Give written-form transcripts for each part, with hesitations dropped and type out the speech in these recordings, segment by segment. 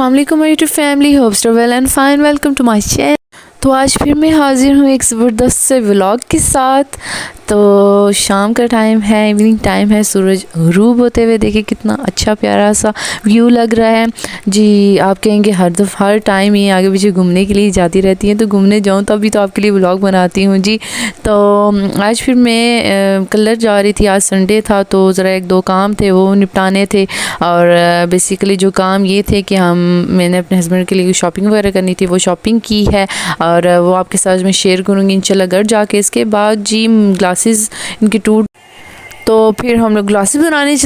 अस्सलाम वालेकुम my YouTube family, hopes you well and fine. Welcome to my channel. तो आज फिर मैं हाजिर हूँ एक ज़बरदस्त से व्लॉग के साथ। तो शाम का टाइम है, इवनिंग टाइम है, सूरज ग़ुरूब होते हुए देखिए कितना अच्छा प्यारा सा व्यू लग रहा है जी। आप कहेंगे हर टाइम ये आगे पीछे घूमने के लिए जाती रहती हैं, तो घूमने जाऊँ तो अभी तो आपके लिए व्लॉग बनाती हूँ जी। तो आज फिर मैं कलर जा रही थी, आज संडे था तो ज़रा एक दो काम थे वो निपटाने थे। और बेसिकली जो काम ये थे कि मैंने अपने हस्बैंड के लिए शॉपिंग वगैरह करनी थी, वो शॉपिंग की है और वो आपके साथ मैं शेयर करूँगी इंशाल्लाह घर जाके। इसके बाद जी ग्लासेस इनके टूट, तो फिर हम लोग ग्लासेस बनवाने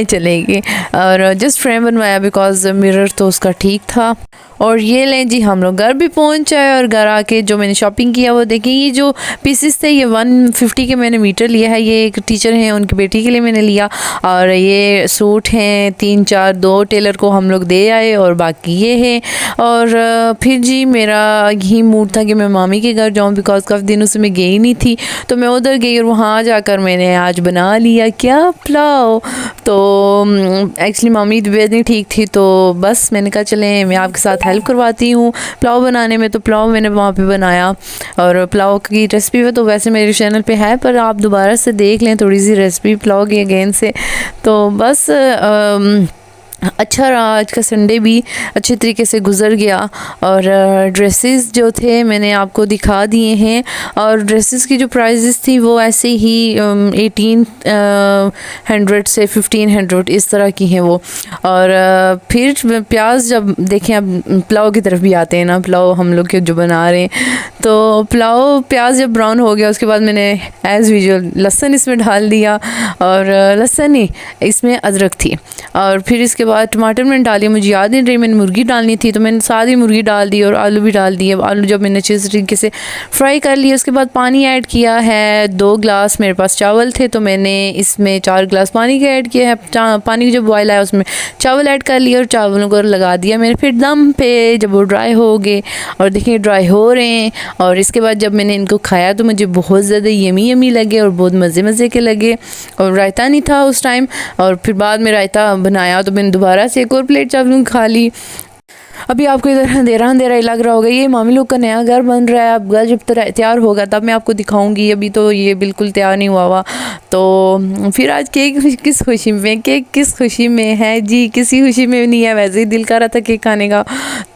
चले गए और जस्ट फ्रेम बनवाया बिकॉज मिरर तो उसका ठीक था। और ये लें जी, हम लोग घर भी पहुंच आए और घर आके जो मैंने शॉपिंग किया वो देखें। ये जो पीसेस थे ये 150 के मैंने मीटर लिया है। ये एक टीचर हैं उनकी बेटी के लिए मैंने लिया। और ये सूट हैं 3-4, 2 टेलर को हम लोग दे आए और बाकी ये है। और फिर जी मेरा यही मूड था कि मैं मामी के घर जाऊँ बिकॉज काफ़ी दिनों से मैं गई नहीं थी। तो मैं उधर गई और वहाँ जाकर मैंने आज बना लिया क्या, पुलाव। तो एक्चुअली मामी की तबीयत नहीं ठीक थी तो बस मैंने कहा चलें मैं आपके साथ हेल्प करवाती हूँ पुलाव बनाने में। तो पुलाव मैंने वहाँ पे बनाया और पुलाव की रेसिपी तो वैसे मेरे चैनल पे है, पर आप दोबारा से देख लें थोड़ी सी रेसिपी पुलाव की अगेन से। तो बस अच्छा रहा, आज का संडे भी अच्छे तरीके से गुज़र गया। और ड्रेसेस जो थे मैंने आपको दिखा दिए हैं और ड्रेसेस की जो प्राइसेस थी वो ऐसे ही 1800 से 1500 इस तरह की हैं वो। और फिर प्याज जब देखें, अब पुलाव की तरफ भी आते हैं ना, पुलाव हम लोग के जो बना रहे हैं तो पुलाव प्याज जब ब्राउन हो गया उसके बाद मैंने एज़ यूजुअल लहसुन इसमें डाल दिया। और लहसुन नहीं, इसमें अदरक थी। और फिर इसके बाद टमाटर मैंने डाली, मुझे याद नहीं रही मैंने मुर्गी डालनी थी तो मैंने सारी मुर्गी डाल दी और आलू भी डाल दिए। आलू जब मैंने अच्छे तरीके से फ्राई कर लिया उसके बाद पानी ऐड किया है। 2 ग्लास मेरे पास चावल थे तो मैंने इसमें 4 ग्लास पानी का ऐड किया है। पानी जब बॉयल आया उसमें चावल ऐड कर लिया और चावलों को लगा दिया मैंने फिर दम पे। जब वो ड्राई हो गए और देखिए ड्राई हो रहे हैं, और इसके बाद जब मैंने इनको खाया तो मुझे बहुत ज़्यादा यमी लगे और बहुत मज़े के लगे। और रायता नहीं था उस टाइम, और फिर बाद में रायता बनाया तो मैंने दोबारा से एक और प्लेट चावलों खा ली। अभी आपको इधर अंधेरा ही लग रहा होगा, ये मामी लोग का नया घर बन रहा है। अब घर जब तैयार होगा तब मैं आपको दिखाऊंगी, अभी तो ये बिल्कुल तैयार नहीं हुआ। तो फिर आज केक किस खुशी में है जी, किसी खुशी में नहीं है, वैसे ही दिल कर रहा था केक खाने का।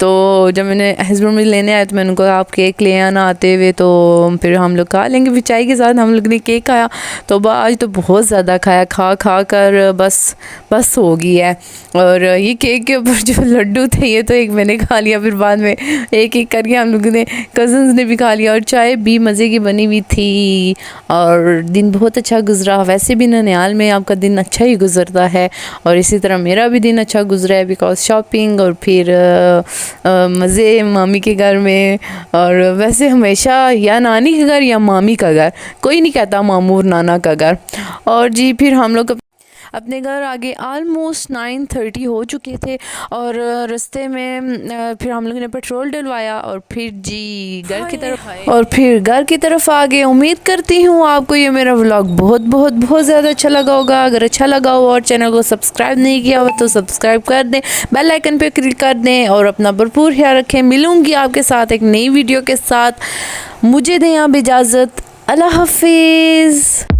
तो जब मैंने हस्बैंड मुझे लेने आया तो मैंने उनको कहा आप केक ले आना आते हुए, तो फिर हम लोग खा लेंगे। फिर चाय के साथ हम लोग ने केक खाया। तो आज तो बहुत ज़्यादा खाया, खा कर बस हो गई है। और ये केक के ऊपर जो लड्डू थे ये तो एक मैंने खा लिया, फिर बाद में एक करके हम लोगों ने कज़न्स ने भी खा लिया। और चाय भी मज़े की बनी हुई थी और दिन बहुत अच्छा गुजरा। वैसे भी ननिहाल में आपका दिन अच्छा ही गुजरता है और इसी तरह मेरा भी दिन अच्छा गुजरा है बिकॉज शॉपिंग और फिर मज़े मामी के घर में। और वैसे हमेशा या नानी का घर या मामी का घर, कोई नहीं कहता मामू और नाना का घर। और जी फिर हम लोग अपने घर आगे ऑलमोस्ट 9:30 हो चुके थे और रास्ते में फिर हम लोगों ने पेट्रोल डलवाया और फिर जी घर की तरफ आ गए। उम्मीद करती हूँ आपको ये मेरा व्लॉग बहुत ज़्यादा अच्छा लगा होगा। अगर अच्छा लगा हो और चैनल को सब्सक्राइब नहीं किया हो तो सब्सक्राइब कर दें, बेल आइकन पे क्लिक कर दें और अपना भरपूर ख्याल रखें। मिलूँगी आपके साथ एक नई वीडियो के साथ, मुझे दें आप इजाज़त। अल्लाह हाफिज़।